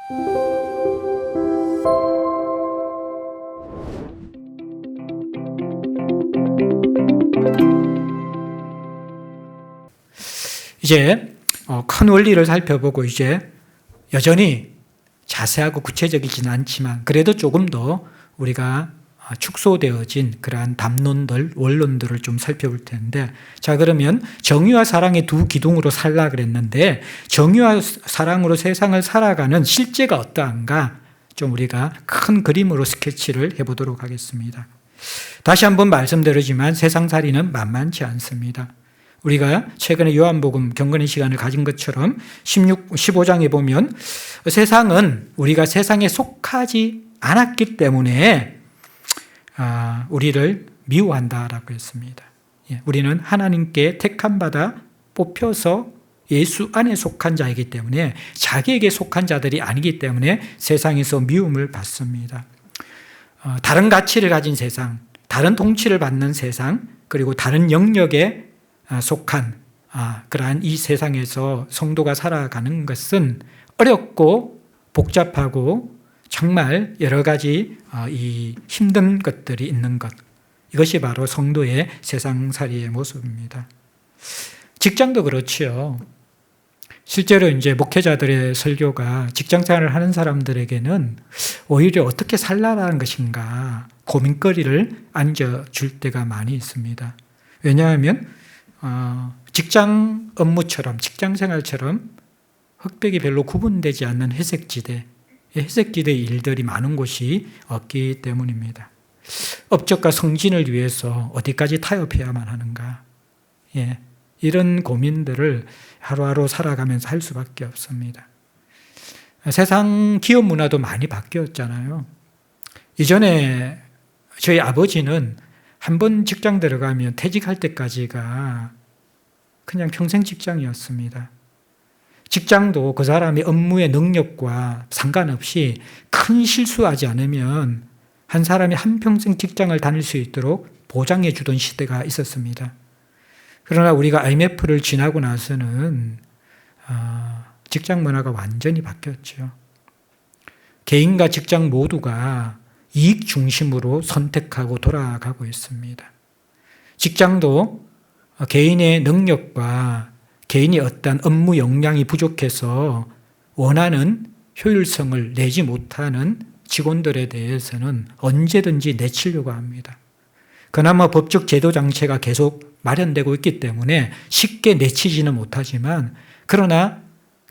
이제 큰 원리를 살펴보고 이제 여전히 자세하고 구체적이지는 않지만 그래도 조금 더 우리가 축소되어진 그러한 담론들, 원론들을 좀 살펴볼 텐데, 자, 그러면 정의와 사랑의 두 기둥으로 살라 그랬는데 정의와 사랑으로 세상을 살아가는 실제가 어떠한가 좀 우리가 큰 그림으로 스케치를 해보도록 하겠습니다. 다시 한번 말씀드리지만 세상살이는 만만치 않습니다. 우리가 최근에 요한복음 경건의 시간을 가진 것처럼 15장에 보면 세상은 우리가 세상에 속하지 않았기 때문에 우리를 미워한다라고 했습니다. 우리는 하나님께 택함받아 뽑혀서 예수 안에 속한 자이기 때문에 자기에게 속한 자들이 아니기 때문에 세상에서 미움을 받습니다. 다른 가치를 가진 세상, 다른 통치를 받는 세상, 그리고 다른 영역에 속한 그러한 이 세상에서 성도가 살아가는 것은 어렵고 복잡하고 정말 여러 가지 이 힘든 것들이 있는 것, 이것이 바로 성도의 세상살이의 모습입니다. 직장도 그렇지요. 실제로 이제 목회자들의 설교가 직장생활을 하는 사람들에게는 오히려 어떻게 살라라는 것인가 고민거리를 안겨줄 때가 많이 있습니다. 왜냐하면 직장 업무처럼, 직장 생활처럼 흑백이 별로 구분되지 않는 회색지대, 회색지대의 일들이 많은 곳이 없기 때문입니다. 업적과 성진을 위해서 어디까지 타협해야만 하는가? 이런 고민들을 하루하루 살아가면서 할 수밖에 없습니다. 세상 기업 문화도 많이 바뀌었잖아요. 이전에 저희 아버지는 한 번 직장 들어가면 퇴직할 때까지가 그냥 평생 직장이었습니다. 직장도 그 사람의 업무의 능력과 상관없이 큰 실수하지 않으면 한 사람이 한평생 직장을 다닐 수 있도록 보장해 주던 시대가 있었습니다. 그러나 우리가 IMF를 지나고 나서는 직장 문화가 완전히 바뀌었죠. 개인과 직장 모두가 이익 중심으로 선택하고 돌아가고 있습니다. 직장도 개인의 능력과 개인이 어떤 업무 역량이 부족해서 원하는 효율성을 내지 못하는 직원들에 대해서는 언제든지 내치려고 합니다. 그나마 법적 제도 장치가 계속 마련되고 있기 때문에 쉽게 내치지는 못하지만, 그러나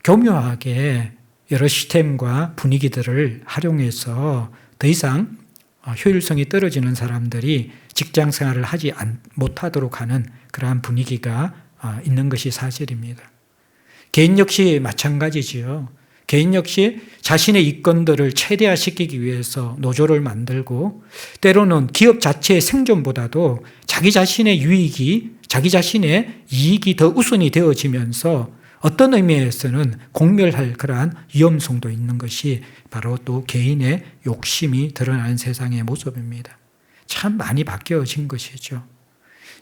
교묘하게 여러 시스템과 분위기들을 활용해서 더 이상 효율성이 떨어지는 사람들이 직장 생활을 하지 못하도록 하는 그러한 분위기가 있는 것이 사실입니다. 개인 역시 마찬가지지요. 개인 역시 자신의 이권들을 최대화시키기 위해서 노조를 만들고, 때로는 기업 자체의 생존보다도 자기 자신의 유익이, 자기 자신의 이익이 더 우선이 되어지면서 어떤 의미에서는 공멸할 그러한 위험성도 있는 것이 바로 또 개인의 욕심이 드러나는 세상의 모습입니다. 참 많이 바뀌어진 것이죠.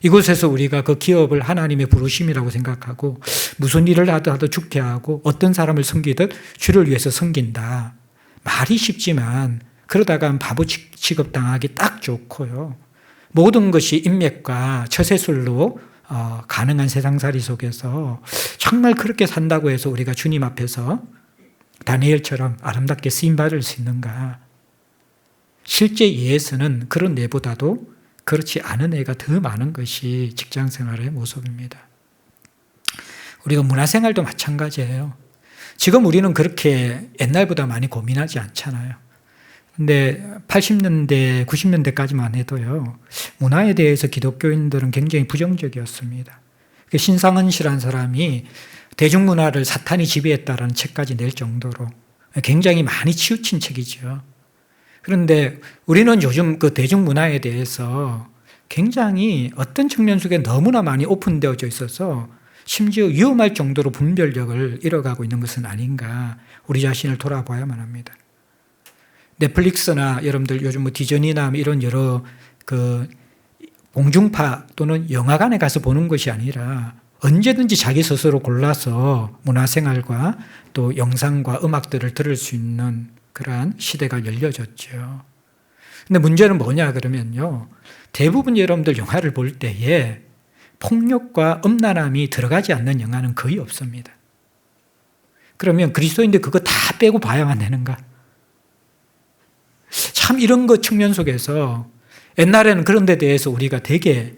이곳에서 우리가 그 기업을 하나님의 부르심이라고 생각하고 무슨 일을 하더라도 죽게 하고 어떤 사람을 섬기듯 주를 위해서 섬긴다. 말이 쉽지만 그러다가 바보 취급당하기 딱 좋고요. 모든 것이 인맥과 처세술로 가능한 세상살이 속에서 정말 그렇게 산다고 해서 우리가 주님 앞에서 다니엘처럼 아름답게 쓰임받을 수 있는가? 실제 예에서는 그런 애보다도 그렇지 않은 애가 더 많은 것이 직장생활의 모습입니다. 우리가 문화생활도 마찬가지예요. 지금 우리는 그렇게 옛날보다 많이 고민하지 않잖아요. 근데 80년대, 90년대까지만 해도요, 문화에 대해서 기독교인들은 굉장히 부정적이었습니다. 신상은 씨라는 사람이 대중문화를 사탄이 지배했다라는 책까지 낼 정도로 굉장히 많이 치우친 책이죠. 그런데 우리는 요즘 그 대중문화에 대해서 굉장히 어떤 측면 속에 너무나 많이 오픈되어져 있어서 심지어 위험할 정도로 분별력을 잃어가고 있는 것은 아닌가, 우리 자신을 돌아봐야만 합니다. 넷플릭스나 여러분들 요즘 뭐 디즈니나 이런 여러 그 공중파 또는 영화관에 가서 보는 것이 아니라 언제든지 자기 스스로 골라서 문화생활과 또 영상과 음악들을 들을 수 있는 그러한 시대가 열려졌죠. 근데 문제는 뭐냐 그러면요. 대부분 여러분들 영화를 볼 때에 폭력과 음란함이 들어가지 않는 영화는 거의 없습니다. 그러면 그리스도인들 그거 다 빼고 봐야만 되는가? 참 이런 것 측면 속에서 옛날에는 그런 데 대해서 우리가 되게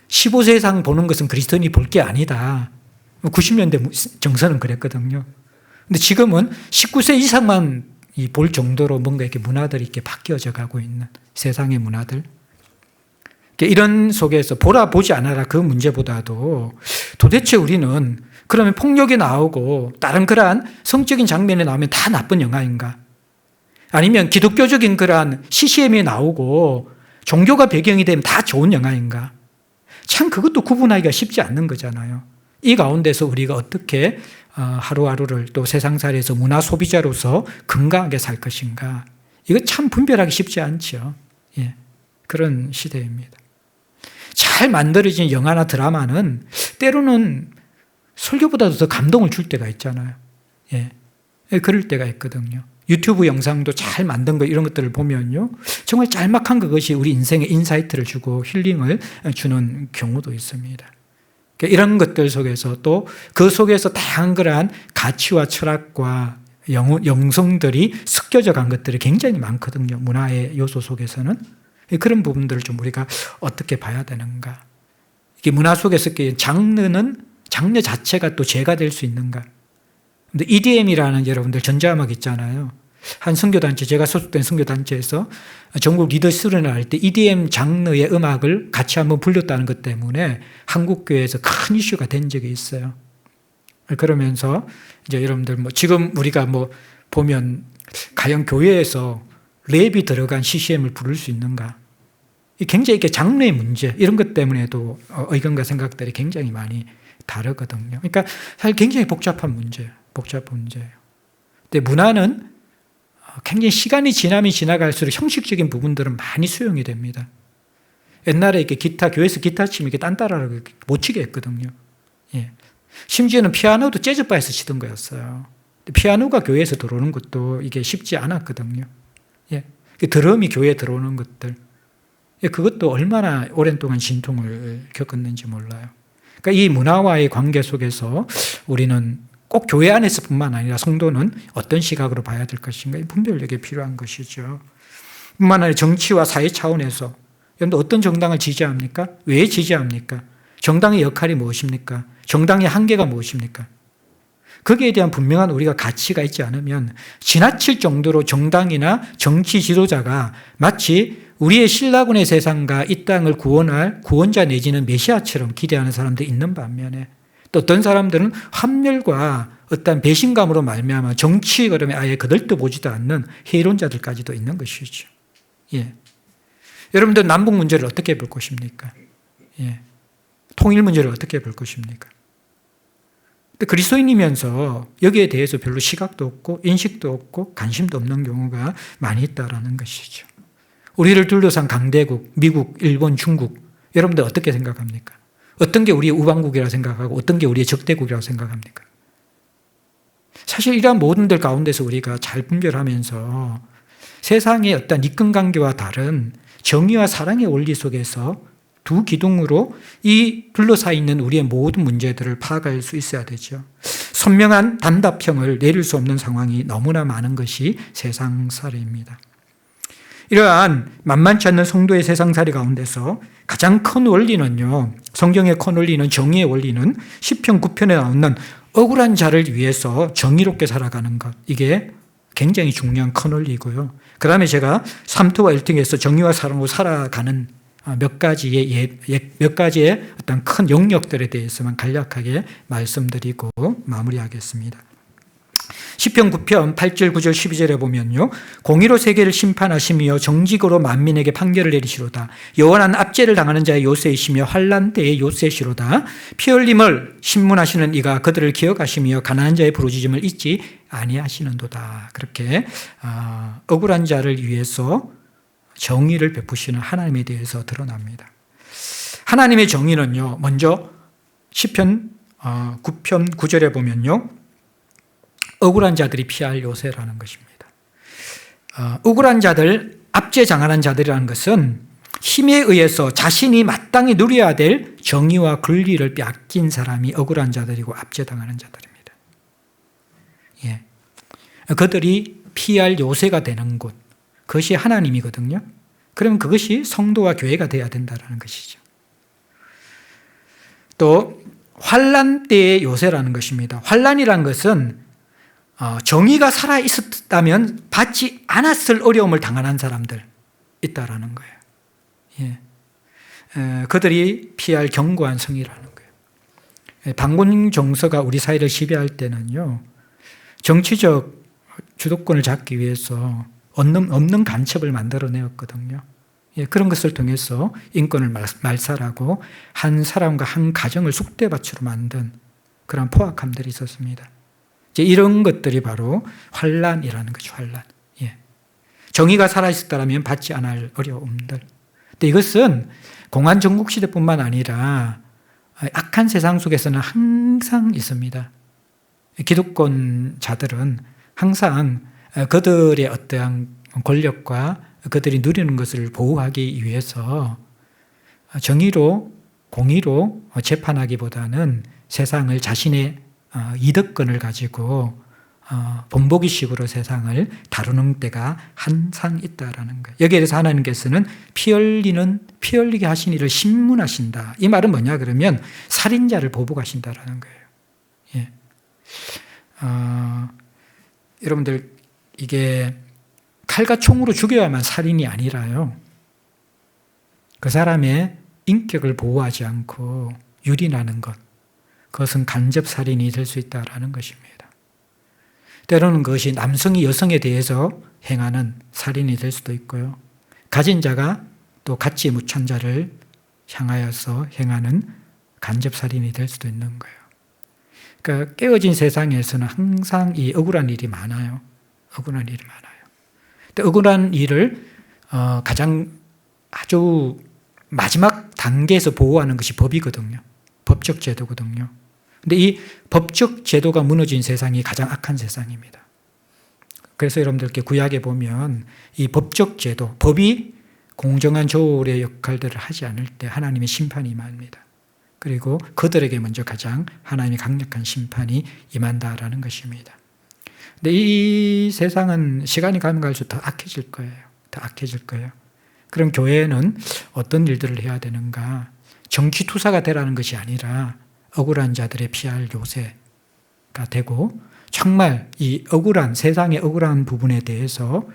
15세 이상 보는 것은 그리스도인이 볼 게 아니다. 90년대 정서는 그랬거든요. 근데 지금은 19세 이상만 볼 정도로 뭔가 이렇게 문화들이 이렇게 바뀌어져 가고 있는 세상의 문화들. 이런 속에서 보라 보지 않아라 그 문제보다도 도대체 우리는 그러면 폭력이 나오고 다른 그러한 성적인 장면이 나오면 다 나쁜 영화인가? 아니면 기독교적인 그러한 CCM이 나오고 종교가 배경이 되면 다 좋은 영화인가? 참 그것도 구분하기가 쉽지 않는 거잖아요. 이 가운데서 우리가 어떻게 하루하루를 또 세상살이에서 문화 소비자로서 건강하게 살 것인가? 이거 참 분별하기 쉽지 않죠. 예, 그런 시대입니다. 잘 만들어진 영화나 드라마는 때로는 설교보다도 더 감동을 줄 때가 있잖아요. 예, 그럴 때가 있거든요. 유튜브 영상도 잘 만든 거 이런 것들을 보면요. 정말 짤막한 그것이 우리 인생에 인사이트를 주고 힐링을 주는 경우도 있습니다. 이런 것들 속에서 또 그 속에서 다양한 그러한 가치와 철학과 영성들이 섞여져 간 것들이 굉장히 많거든요. 문화의 요소 속에서는. 그런 부분들을 좀 우리가 어떻게 봐야 되는가. 이게 문화 속에서 장르 자체가 또 죄가 될 수 있는가. 근데 EDM이라는 여러분들 전자음악 있잖아요. 한 선교단체, 제가 소속된 선교단체에서 전국 리더 수련을 할 때 EDM 장르의 음악을 같이 한번 불렸다는 것 때문에 한국교회에서 큰 이슈가 된 적이 있어요. 그러면서 이제 여러분들 지금 우리가 보면 과연 교회에서 랩이 들어간 CCM을 부를 수 있는가? 굉장히 이렇게 장르의 문제, 이런 것 때문에도 의견과 생각들이 굉장히 많이 다르거든요. 그러니까 사실 굉장히 복잡한 문제예요. 근데 문화는 굉장히 시간이 지나면 지나갈수록 형식적인 부분들은 많이 수용이 됩니다. 옛날에 이렇게 교회에서 기타 치면 이렇게 딴따라라고 못 치게 했거든요. 예. 심지어는 피아노도 재즈바에서 치던 거였어요. 피아노가 교회에서 들어오는 것도 이게 쉽지 않았거든요. 예. 드럼이 교회에 들어오는 것들. 예. 그것도 얼마나 오랜 동안 진통을 겪었는지 몰라요. 그러니까 이 문화와의 관계 속에서 우리는 꼭 교회 안에서뿐만 아니라 성도는 어떤 시각으로 봐야 될 것인가, 분별력이 필요한 것이죠. 뿐만 아니라 정치와 사회 차원에서 여러분들 어떤 정당을 지지합니까? 왜 지지합니까? 정당의 역할이 무엇입니까? 정당의 한계가 무엇입니까? 거기에 대한 분명한 우리가 가치가 있지 않으면 지나칠 정도로 정당이나 정치 지도자가 마치 우리의 신라군의 세상과 이 땅을 구원할 구원자 내지는 메시아처럼 기대하는 사람도 있는 반면에 또 어떤 사람들은 환멸과 어떤 배신감으로 말미암아 정치 그러면 아예 거들떠 보지도 않는 해론자들까지도 있는 것이죠. 예. 여러분들 남북 문제를 어떻게 볼 것입니까? 예. 통일 문제를 어떻게 볼 것입니까? 근데 그리스도인이면서 여기에 대해서 별로 시각도 없고 인식도 없고 관심도 없는 경우가 많이 있다는 것이죠. 우리를 둘러싼 강대국, 미국, 일본, 중국, 여러분들 어떻게 생각합니까? 어떤 게 우리의 우방국이라고 생각하고 어떤 게 우리의 적대국이라고 생각합니까? 사실 이러한 모든들 가운데서 우리가 잘 분별하면서 세상의 어떤 이권관계와 다른 정의와 사랑의 원리 속에서 두 기둥으로 이 둘러싸여 있는 우리의 모든 문제들을 파악할 수 있어야 되죠. 선명한 단답형을 내릴 수 없는 상황이 너무나 많은 것이 세상살이입니다. 이러한 만만치 않는 성도의 세상살이 가운데서 가장 큰 원리는요, 성경의 큰 원리는, 정의의 원리는 시편 9편에 나오는 억울한 자를 위해서 정의롭게 살아가는 것, 이게 굉장히 중요한 큰 원리이고요. 그 다음에 제가 3토와 1등에서 정의와 사랑으로 살아가는 몇 가지의 어떤 큰 영역들에 대해서만 간략하게 말씀드리고 마무리하겠습니다. 시편 9편 8절 9절 12절에 보면요, 공의로 세계를 심판하시며 정직으로 만민에게 판결을 내리시로다. 여호와는 압제를 당하는 자의 요새이시며 환난 때의 요새시로다. 피 흘림을 신문하시는 이가 그들을 기억하시며 가난한 자의 부르짖음을 잊지 아니하시는도다. 그렇게 억울한 자를 위해서 정의를 베푸시는 하나님에 대해서 드러납니다. 하나님의 정의는요, 먼저 시편 9편 9절에 보면요, 억울한 자들이 피할 요새라는 것입니다. 억울한 자들, 압제장하는 자들이라는 것은 힘에 의해서 자신이 마땅히 누려야 될 정의와 권리를 빼앗긴 사람이 억울한 자들이고 압제당하는 자들입니다. 예. 그들이 피할 요새가 되는 곳, 그것이 하나님이거든요. 그러면 그것이 성도와 교회가 되어야 된다는 것이죠. 또 환난 때의 요새라는 것입니다. 환난이라는 것은 정의가 살아있었다면 받지 않았을 어려움을 당하는 사람들 있다라는 거예요. 예. 그들이 피할 견고한 성이라는 거예요. 반군 정서가 우리 사회를 지배할 때는요, 정치적 주도권을 잡기 위해서 없는 간첩을 만들어내었거든요. 예, 그런 것을 통해서 인권을 말살하고 한 사람과 한 가정을 쑥대밭으로 만든 그런 포악함들이 있었습니다. 이제 이런 것들이 바로 환난이라는 거죠. 환난. 예. 정의가 살아있었다면 받지 않을 어려움들. 근데 이것은 공안 전국 시대뿐만 아니라 악한 세상 속에서는 항상 있습니다. 기득권자들은 항상 그들의 어떠한 권력과 그들이 누리는 것을 보호하기 위해서 정의로, 공의로 재판하기보다는 세상을 자신의 이득권을 가지고 본보기식으로 세상을 다루는 때가 항상 있다라는 거예요. 여기에 대해서 하나님께서는 피 흘리게 하신 이를 심문하신다. 이 말은 뭐냐 그러면 살인자를 보복하신다라는 거예요. 예. 여러분들, 이게 칼과 총으로 죽여야만 살인이 아니라요, 그 사람의 인격을 보호하지 않고 유린하는 것, 그것은 간접살인이 될 수 있다는 것입니다. 때로는 그것이 남성이 여성에 대해서 행하는 살인이 될 수도 있고요, 가진 자가 또 갖지 못한 자를 향하여서 행하는 간접살인이 될 수도 있는 거예요. 그러니까 깨어진 세상에서는 항상 이 억울한 일이 많아요. 억울한 일이 많아요. 근데 억울한 일을 가장 아주 마지막 단계에서 보호하는 것이 법이거든요. 법적 제도거든요. 근데 이 법적 제도가 무너진 세상이 가장 악한 세상입니다. 그래서 여러분들께 구약에 보면 이 법적 제도, 법이 공정한 조율의 역할들을 하지 않을 때 하나님의 심판이 임합니다. 그리고 그들에게 먼저 가장 하나님의 강력한 심판이 임한다라는 것입니다. 근데 이 세상은 시간이 가면 갈수록 더 악해질 거예요. 더 악해질 거예요. 그럼 교회는 어떤 일들을 해야 되는가? 정치투사가 되라는 것이 아니라 억울한 자들의 피할 요새가 되고, 정말 이 억울한, 세상의 억울한 부분에 대해서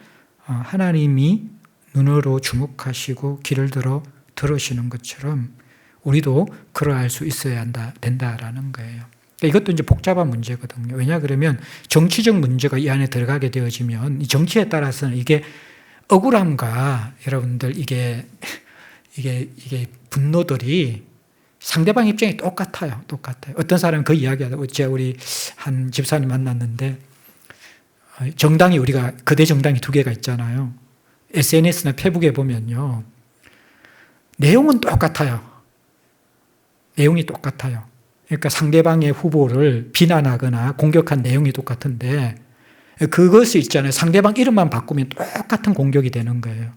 하나님이 눈으로 주목하시고 귀를 들어 들으시는 것처럼 우리도 그러할 수 있어야 된다라는 거예요. 이것도 이제 복잡한 문제거든요. 왜냐 그러면 정치적 문제가 이 안에 들어가게 되어지면 이 정치에 따라서는 이게 억울함과 여러분들 이게 분노들이 상대방 입장이 똑같아요. 어떤 사람은 그 이야기하다가 어제 우리 한 집사님 만났는데, 정당이 우리가 거대 정당이 2개가 있잖아요. SNS나 페북에 보면요, 내용은 똑같아요. 내용이 똑같아요. 그러니까 상대방의 후보를 비난하거나 공격한 내용이 똑같은데, 그것이 있잖아요. 상대방 이름만 바꾸면 똑같은 공격이 되는 거예요.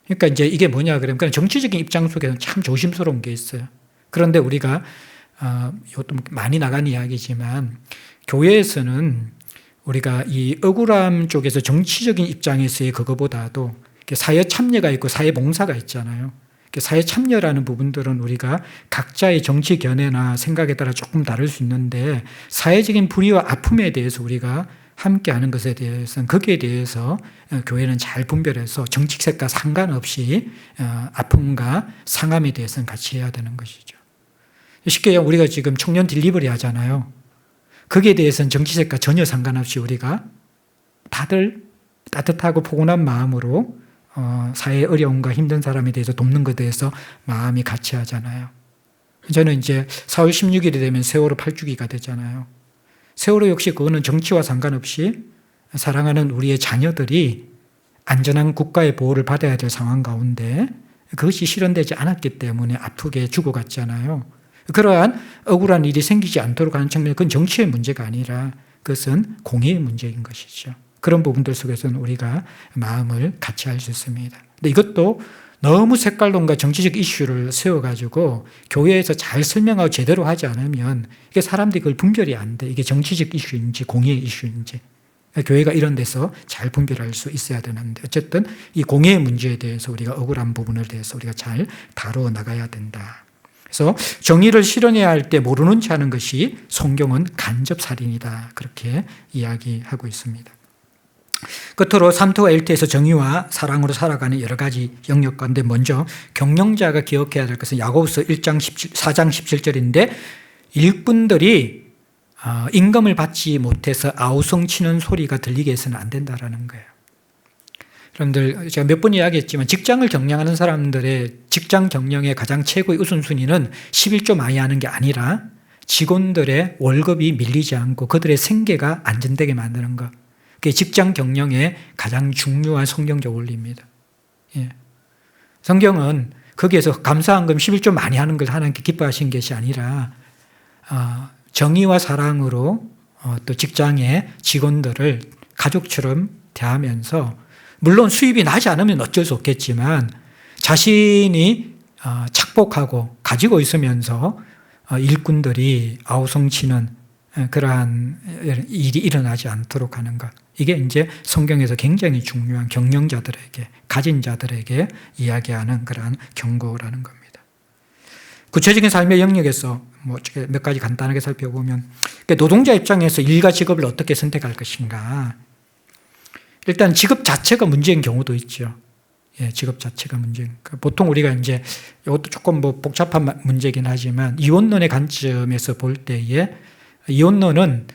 그러니까 이제 이게 뭐냐 그러면 정치적인 입장 속에서는 참 조심스러운 게 있어요. 그런데 우리가 이것도 많이 나간 이야기지만 교회에서는 우리가 이 억울함 쪽에서 정치적인 입장에서의 그거보다도 사회 참여가 있고 사회 봉사가 있잖아요. 사회 참여라는 부분들은 우리가 각자의 정치 견해나 생각에 따라 조금 다를 수 있는데, 사회적인 불의와 아픔에 대해서 우리가 함께하는 것에 대해서는 거기에 대해서 교회는 잘 분별해서 정치색과 상관없이 아픔과 상함에 대해서는 같이 해야 되는 것이죠. 쉽게 얘기하면 우리가 지금 청년 딜리버리 하잖아요. 거기에 대해서는 정치색과 전혀 상관없이 우리가 다들 따뜻하고 포근한 마음으로 사회의 어려움과 힘든 사람에 대해서 돕는 것에 대해서 마음이 같이 하잖아요. 저는 이제 4월 16일이 되면 세월호 8주기가 되잖아요. 세월호 역시 그거는 정치와 상관없이 사랑하는 우리의 자녀들이 안전한 국가의 보호를 받아야 될 상황 가운데 그것이 실현되지 않았기 때문에 아프게 죽어갔잖아요. 그러한 억울한 일이 생기지 않도록 하는 측면, 그건 정치의 문제가 아니라 그것은 공의의 문제인 것이죠. 그런 부분들 속에서는 우리가 마음을 같이 할 수 있습니다. 근데 이것도 너무 색깔론과 정치적 이슈를 세워가지고 교회에서 잘 설명하고 제대로 하지 않으면 이게 사람들이 그걸 분별이 안 돼. 이게 정치적 이슈인지 공의의 이슈인지. 교회가 이런 데서 잘 분별할 수 있어야 되는데 어쨌든 이 공의의 문제에 대해서 우리가 억울한 부분을 대해서 우리가 잘 다루어 나가야 된다. 그래서 정의를 실현해야 할 때 모르는 체 하는 것이 성경은 간접살인이다. 그렇게 이야기하고 있습니다. 끝으로 3토와 1토에서 정의와 사랑으로 살아가는 여러 가지 영역 가운데 먼저 경영자가 기억해야 될 것은 야고보서 4장 17절인데 일꾼들이 임금을 받지 못해서 아우성치는 소리가 들리게 해서는 안 된다라는 거예요. 여러분들 제가 몇 번 이야기했지만 직장을 경영하는 사람들의 직장 경영의 가장 최고의 우선순위는 11조 많이 하는 게 아니라 직원들의 월급이 밀리지 않고 그들의 생계가 안전되게 만드는 것. 그게 직장 경영의 가장 중요한 성경적 원리입니다. 예. 성경은 거기에서 감사한금 11조 많이 하는 걸 하나님께 기뻐하신 것이 아니라 정의와 사랑으로 또 직장의 직원들을 가족처럼 대하면서 물론 수입이 나지 않으면 어쩔 수 없겠지만 자신이 착복하고 가지고 있으면서 일꾼들이 아우성치는 그러한 일이 일어나지 않도록 하는 것. 이게 이제 성경에서 굉장히 중요한 경영자들에게, 가진 자들에게 이야기하는 그러한 경고라는 겁니다. 구체적인 삶의 영역에서 몇 가지 간단하게 살펴보면 노동자 입장에서 일과 직업을 어떻게 선택할 것인가. 일단 직업 자체가 문제인 경우도 있죠. 예, 직업 자체가 문제인. 보통 우리가 이제 이것도 조금 복잡한 문제긴 하지만 이원론의 관점에서 볼 때에 이원론은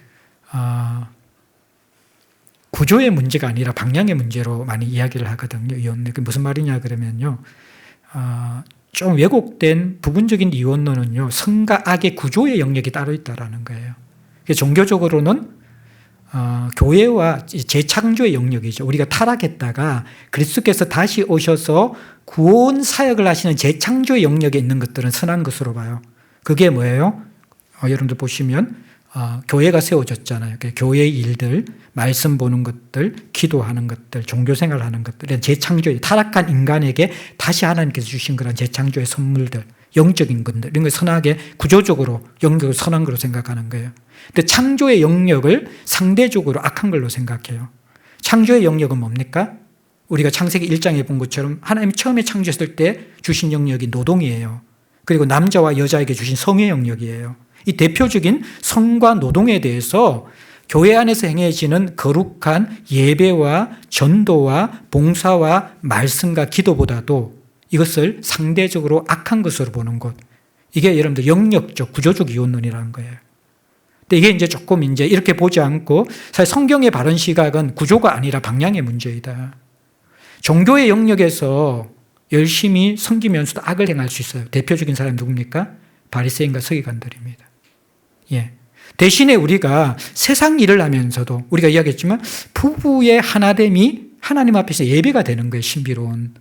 구조의 문제가 아니라 방향의 문제로 많이 이야기를 하거든요. 이원론. 그게 무슨 말이냐 그러면요. 좀 왜곡된 부분적인 이원론은요. 선과 악의 구조의 영역이 따로 있다라는 거예요. 종교적으로는 교회와 재창조의 영역이죠. 우리가 타락했다가 그리스도께서 다시 오셔서 구원 사역을 하시는 재창조의 영역에 있는 것들은 선한 것으로 봐요. 그게 뭐예요? 여러분들 보시면 교회가 세워졌잖아요. 교회의 일들, 말씀 보는 것들, 기도하는 것들, 종교생활 하는 것들, 재창조의 타락한 인간에게 다시 하나님께서 주신 그런 재창조의 선물들, 영적인 것들, 이런 걸 선하게 구조적으로 영역을 선한 걸로 생각하는 거예요. 근데 창조의 영역을 상대적으로 악한 걸로 생각해요. 창조의 영역은 뭡니까? 우리가 창세기 1장에 본 것처럼 하나님이 처음에 창조했을 때 주신 영역이 노동이에요. 그리고 남자와 여자에게 주신 성의 영역이에요. 이 대표적인 성과 노동에 대해서 교회 안에서 행해지는 거룩한 예배와 전도와 봉사와 말씀과 기도보다도 이것을 상대적으로 악한 것으로 보는 것. 이게 여러분들 영역적, 구조적 이원론이라는 거예요. 근데 이게 이제 조금 이제 이렇게 보지 않고 사실 성경의 바른 시각은 구조가 아니라 방향의 문제이다. 종교의 영역에서 열심히 섬기면서도 악을 행할 수 있어요. 대표적인 사람이 누굽니까? 바리새인과 서기관들입니다. 예. 대신에 우리가 세상 일을 하면서도 우리가 이야기했지만 부부의 하나됨이 하나님 앞에서 예배가 되는 거예요. 신비로운.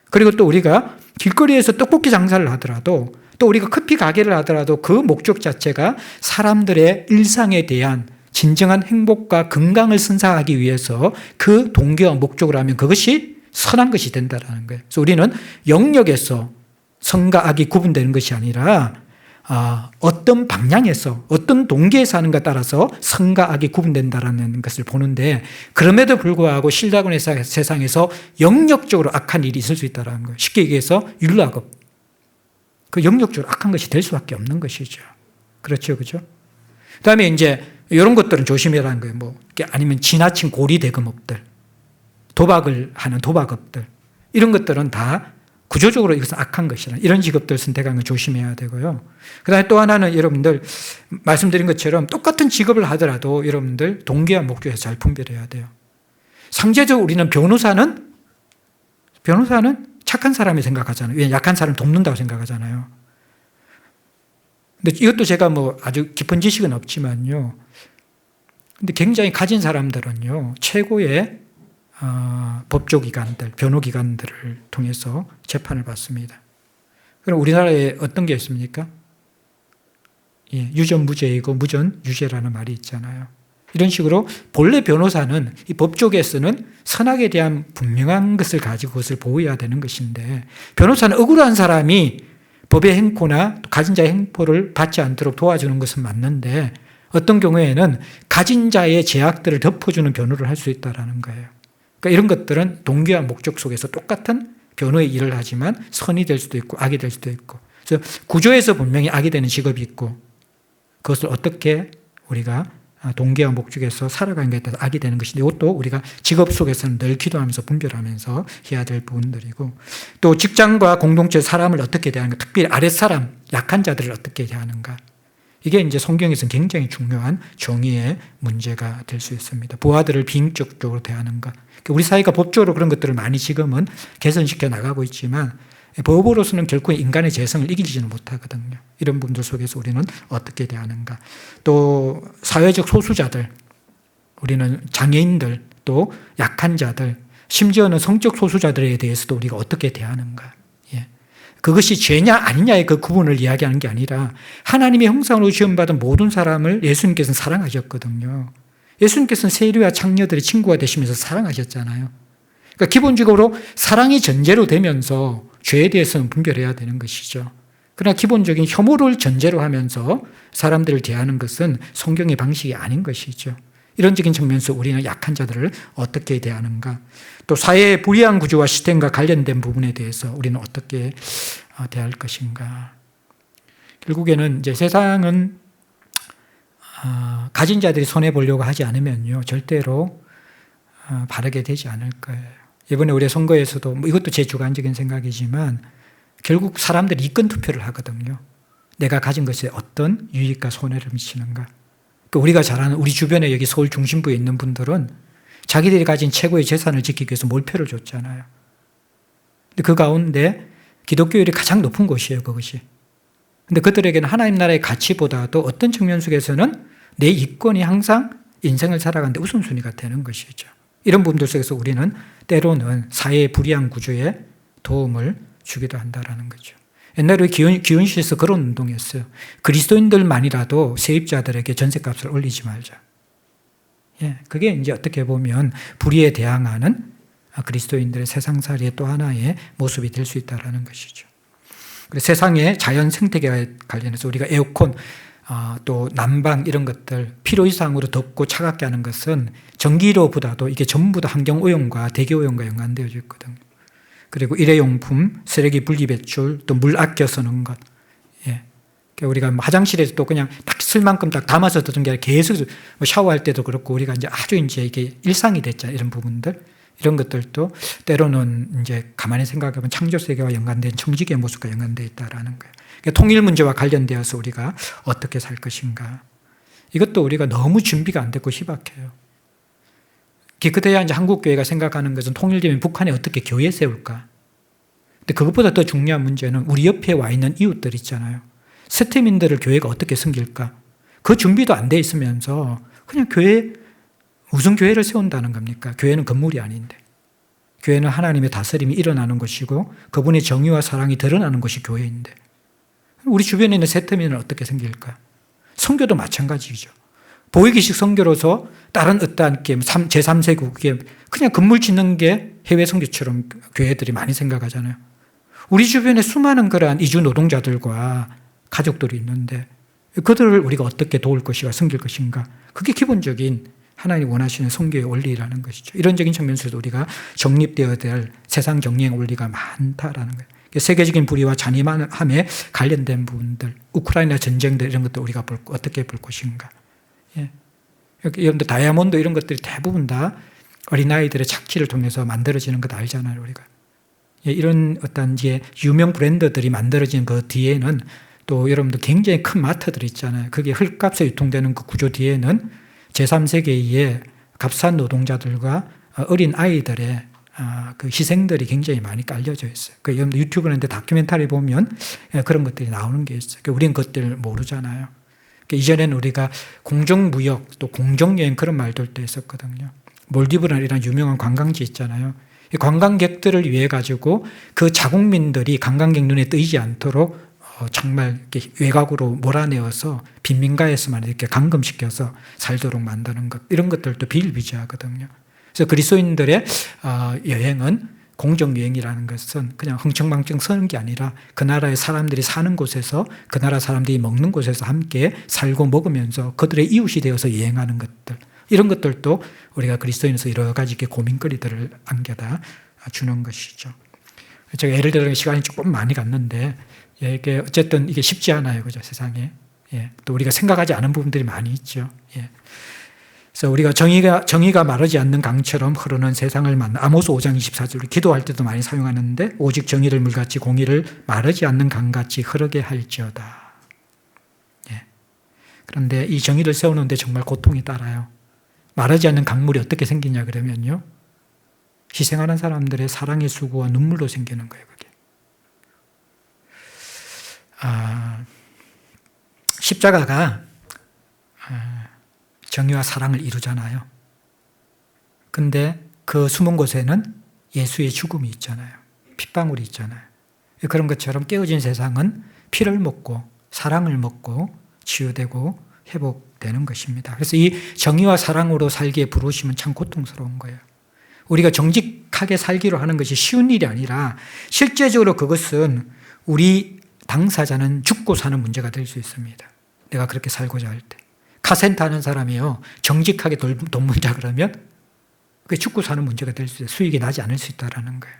그리고 또 우리가 길거리에서 떡볶이 장사를 하더라도 또 우리가 커피 가게를 하더라도 그 목적 자체가 사람들의 일상에 대한 진정한 행복과 건강을 선사하기 위해서 그 동기와 목적으로 하면 그것이 선한 것이 된다는 거예요. 그래서 우리는 영역에서 선과 악이 구분되는 것이 아니라 어떤 방향에서 어떤 동기에서 하는가 따라서 선과 악이 구분된다는 것을 보는데 그럼에도 불구하고 신라군의 세상에서 영역적으로 악한 일이 있을 수 있다는 거예요. 쉽게 얘기해서 율락업. 그 영역적으로 악한 것이 될 수밖에 없는 것이죠. 그렇죠. 그죠? 그 다음에 이제 이런 것들은 조심해라는 거예요. 아니면 지나친 고리 대금업들, 도박을 하는 도박업들. 이런 것들은 다 구조적으로 이것은 악한 것이라 이런 직업들 선택하는 걸 조심해야 되고요. 그 다음에 또 하나는 여러분들 말씀드린 것처럼 똑같은 직업을 하더라도 여러분들 동기와 목적에서 잘 분별해야 돼요. 상대적으로 우리는 변호사는 착한 사람이 생각하잖아요. 왜냐하면 약한 사람을 돕는다고 생각하잖아요. 근데 이것도 제가 아주 깊은 지식은 없지만요. 근데 굉장히 가진 사람들은요, 최고의 법조기관들, 변호기관들을 통해서 재판을 받습니다. 그럼 우리나라에 어떤 게 있습니까? 유전무죄이고 무전유죄라는 말이 있잖아요. 이런 식으로 본래 변호사는 이 법조계에서는 선악에 대한 분명한 것을 가지고 그것을 보호해야 되는 것인데, 변호사는 억울한 사람이 법의 행포나 가진 자의 행포를 받지 않도록 도와주는 것은 맞는데, 어떤 경우에는 가진 자의 제약들을 덮어주는 변호를 할 수 있다는 거예요. 그러니까 이런 것들은 동기와 목적 속에서 똑같은 변호의 일을 하지만 선이 될 수도 있고 악이 될 수도 있고, 그래서 구조에서 분명히 악이 되는 직업이 있고, 그것을 어떻게 우리가 동기와 목적에서 살아가는 것에 따라서 악이 되는 것인데, 이것도 우리가 직업 속에서는 늘 기도하면서 분별하면서 해야 될 부분들이고, 또 직장과 공동체 사람을 어떻게 대하는가, 특별히 아랫사람, 약한 자들을 어떻게 대하는가, 이게 이제 성경에서는 굉장히 중요한 정의의 문제가 될 수 있습니다. 부하들을 비인격적으로 대하는가. 우리 사회가 법적으로 그런 것들을 많이 지금은 개선시켜 나가고 있지만, 법으로서는 결코 인간의 재성을 이기지는 못하거든요. 이런 분들 속에서 우리는 어떻게 대하는가. 또 사회적 소수자들, 우리는 장애인들, 또 약한 자들, 심지어는 성적 소수자들에 대해서도 우리가 어떻게 대하는가. 그것이 죄냐 아니냐의 그 구분을 이야기하는 게 아니라, 하나님의 형상으로 지음받은 모든 사람을 예수님께서는 사랑하셨거든요. 예수님께서는 세리와 창녀들의 친구가 되시면서 사랑하셨잖아요. 그러니까 기본적으로 사랑이 전제로 되면서 죄에 대해서는 분별해야 되는 것이죠. 그러나 기본적인 혐오를 전제로 하면서 사람들을 대하는 것은 성경의 방식이 아닌 것이죠. 이런적인 측면에서 우리는 약한 자들을 어떻게 대하는가, 또 사회의 불이한 구조와 시스템과 관련된 부분에 대해서 우리는 어떻게 대할 것인가. 결국에는 이제 세상은 가진 자들이 손해보려고 하지 않으면요, 절대로 바르게 되지 않을 거예요. 이번에 우리 선거에서도, 이것도 제 주관적인 생각이지만, 결국 사람들이 이권 투표를 하거든요. 내가 가진 것에 어떤 유익과 손해를 미치는가. 우리가 잘 아는 우리 주변에 여기 서울 중심부에 있는 분들은 자기들이 가진 최고의 재산을 지키기 위해서 몰표를 줬잖아요. 근데 그 가운데 기독교율이 가장 높은 곳이에요, 그것이. 근데 그들에게는 하나님 나라의 가치보다도 어떤 측면 속에서는 내 이권이 항상 인생을 살아가는데 우선순위가 되는 것이죠. 이런 분들 속에서 우리는 때로는 사회의 불이한 구조에 도움을 주기도 한다는 거죠. 옛날에 기원시에서 그런 운동이었어요. 그리스도인들만이라도 세입자들에게 전셋값을 올리지 말자. 그게 이제 어떻게 보면 불의에 대항하는 그리스도인들의 세상살이의 또 하나의 모습이 될 수 있다는 것이죠. 그래서 세상의 자연 생태계와 관련해서 우리가 에어컨, 또 난방 이런 것들 필요 이상으로 덥고 차갑게 하는 것은 전기로보다도 이게 전부 다 환경오염과 대기오염과 연관되어 있거든요. 그리고 일회용품, 쓰레기 분리배출, 또 물 아껴 쓰는 것. 그러니까 우리가 화장실에서 또 그냥 딱 쓸 만큼 딱 담아서 두는 게 아니라 계속 샤워할 때도 그렇고, 우리가 이제 아주 이제 이게 일상이 됐잖아요. 이런 부분들. 이런 것들도 때로는 이제 가만히 생각해보면 창조세계와 연관된 청지기의 모습과 연관되어 있다는 거예요. 그러니까 통일 문제와 관련되어서 우리가 어떻게 살 것인가. 이것도 우리가 너무 준비가 안 됐고 희박해요. 그때야 이제 한국교회가 생각하는 것은 통일되면 북한에 어떻게 교회 세울까. 근데 그것보다 더 중요한 문제는 우리 옆에 와 있는 이웃들 있잖아요. 세태민들을 교회가 어떻게 섬길까. 그 준비도 안 돼 있으면서 그냥 무슨 교회를 세운다는 겁니까? 교회는 건물이 아닌데. 교회는 하나님의 다스림이 일어나는 것이고 그분의 정의와 사랑이 드러나는 것이 교회인데, 우리 주변에 있는 세태민을 어떻게 섬길까? 선교도 마찬가지죠. 보이기식 선교로서 다른 어떠한 제3세국에 그냥 건물 짓는 게 해외 선교처럼 교회들이 많이 생각하잖아요. 우리 주변에 수많은 그러한 이주 노동자들과 가족들이 있는데 그들을 우리가 어떻게 도울 것인가, 섬길 것인가. 그게 기본적인 하나님이 원하시는 선교의 원리라는 것이죠. 이런적인 측면에서도 우리가 정립되어야 될 세상 정리의 원리가 많다라는 거예요. 세계적인 불의와 잔인함에 관련된 부분들, 우크라이나 전쟁들 이런 것도 우리가 어떻게 볼 것인가. 여러분들 다이아몬드 이런 것들이 대부분 다 어린아이들의 착취를 통해서 만들어지는 것 알잖아요, 우리가. 이런 어떤 이제 유명 브랜드들이 만들어진 그 뒤에는 또 여러분들 굉장히 큰 마트들이 있잖아요. 그게 헐값에 유통되는 그 구조 뒤에는 제3세계의 값싼 노동자들과 어린 아이들의 그 희생들이 굉장히 많이 깔려져 있어요. 그 여러분들 유튜브나 다큐멘터리 보면 그런 것들이 나오는 게 있어요. 우리는 그것들을 모르잖아요. 이전에는 우리가 공정무역 또 공정여행 그런 말들도 있었거든요. 몰디브라는 유명한 관광지 있잖아요. 이 관광객들을 위해 가지고 그 자국민들이 관광객 눈에 띄지 않도록 정말 이렇게 외곽으로 몰아내어서 빈민가에서만 이렇게 감금시켜서 살도록 만드는 것, 이런 것들도 비일비재하거든요. 그래서 그리스도인들의 여행은, 공정여행이라는 것은 그냥 흥청망청 서는 게 아니라 그 나라의 사람들이 사는 곳에서, 그 나라 사람들이 먹는 곳에서 함께 살고 먹으면서 그들의 이웃이 되어서 여행하는 것들, 이런 것들도 우리가 그리스도인에서 여러 가지 이렇게 고민거리들을 안겨다 주는 것이죠. 제가 예를 들어 시간이 조금 많이 갔는데, 이게 어쨌든 이게 쉽지 않아요, 그죠, 세상에. 예. 또 우리가 생각하지 않은 부분들이 많이 있죠. 예. 그래서 우리가 정의가 마르지 않는 강처럼 흐르는 세상을 만나, 아모스 5장 24절, 기도할 때도 많이 사용하는데, 오직 정의를 물같이 공의를 마르지 않는 강같이 흐르게 할지어다. 예. 그런데 이 정의를 세우는데 정말 고통이 따라요. 마르지 않는 강물이 어떻게 생기냐 그러면요, 희생하는 사람들의 사랑의 수고와 눈물로 생기는 거예요, 그게. 십자가가 정의와 사랑을 이루잖아요. 근데 그 숨은 곳에는 예수의 죽음이 있잖아요. 핏방울이 있잖아요. 그런 것처럼 깨어진 세상은 피를 먹고 사랑을 먹고 치유되고 회복되는 것입니다. 그래서 이 정의와 사랑으로 살기에 부르심은 참 고통스러운 거예요. 우리가 정직하게 살기로 하는 것이 쉬운 일이 아니라 실제적으로 그것은 우리 당사자는 죽고 사는 문제가 될 수 있습니다. 내가 그렇게 살고자 할 때. 카센터 하는 사람이요, 정직하게 돈 벌자 그러면 그게 죽고 사는 문제가 될 수 있어요. 수익이 나지 않을 수 있다는 거예요.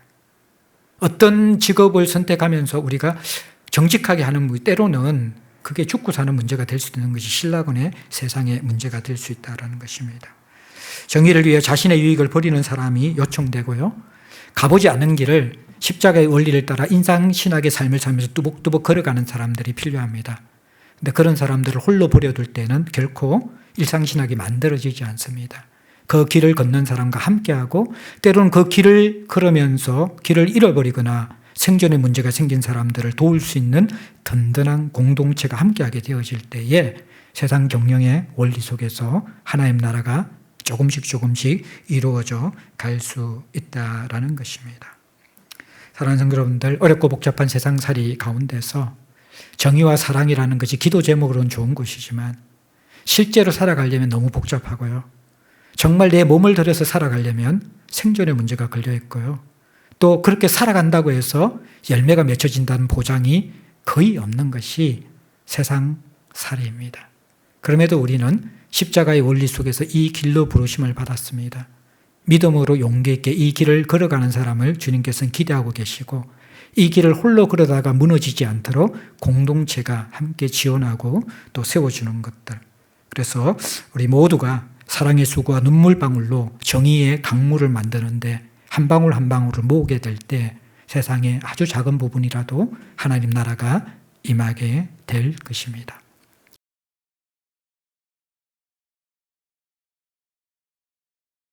어떤 직업을 선택하면서 우리가 정직하게 하는, 때로는 그게 죽고 사는 문제가 될 수 있는 것이 신라권의 세상의 문제가 될 수 있다는 것입니다. 정의를 위해 자신의 유익을 버리는 사람이 요청되고요, 가보지 않은 길을, 십자가의 원리를 따라 인상신학의 삶을 살면서 뚜벅뚜벅 걸어가는 사람들이 필요합니다. 근데 그런 사람들을 홀로 버려둘 때는 결코 일상신학이 만들어지지 않습니다. 그 길을 걷는 사람과 함께하고, 때로는 그 길을 걸으면서 길을 잃어버리거나 생존에 문제가 생긴 사람들을 도울 수 있는 든든한 공동체가 함께하게 되어질 때에 세상 경영의 원리 속에서 하나님 나라가 조금씩 이루어져 갈 수 있다라는 것입니다. 사랑하는 성도 여러분들, 어렵고 복잡한 세상살이 가운데서 정의와 사랑이라는 것이 기도 제목으로는 좋은 것이지만 실제로 살아가려면 너무 복잡하고요, 정말 내 몸을 들여서 살아가려면 생존의 문제가 걸려 있고요, 또 그렇게 살아간다고 해서 열매가 맺혀진다는 보장이 거의 없는 것이 세상살이입니다. 그럼에도 우리는 십자가의 원리 속에서 이 길로 부르심을 받았습니다. 믿음으로 용기 있게 이 길을 걸어가는 사람을 주님께서는 기대하고 계시고, 이 길을 홀로 걸어다가 무너지지 않도록 공동체가 함께 지원하고 또 세워주는 것들. 그래서 우리 모두가 사랑의 수고와 눈물방울로 정의의 강물을 만드는데 한 방울 한 방울을 모으게 될 때 세상의 아주 작은 부분이라도 하나님 나라가 임하게 될 것입니다.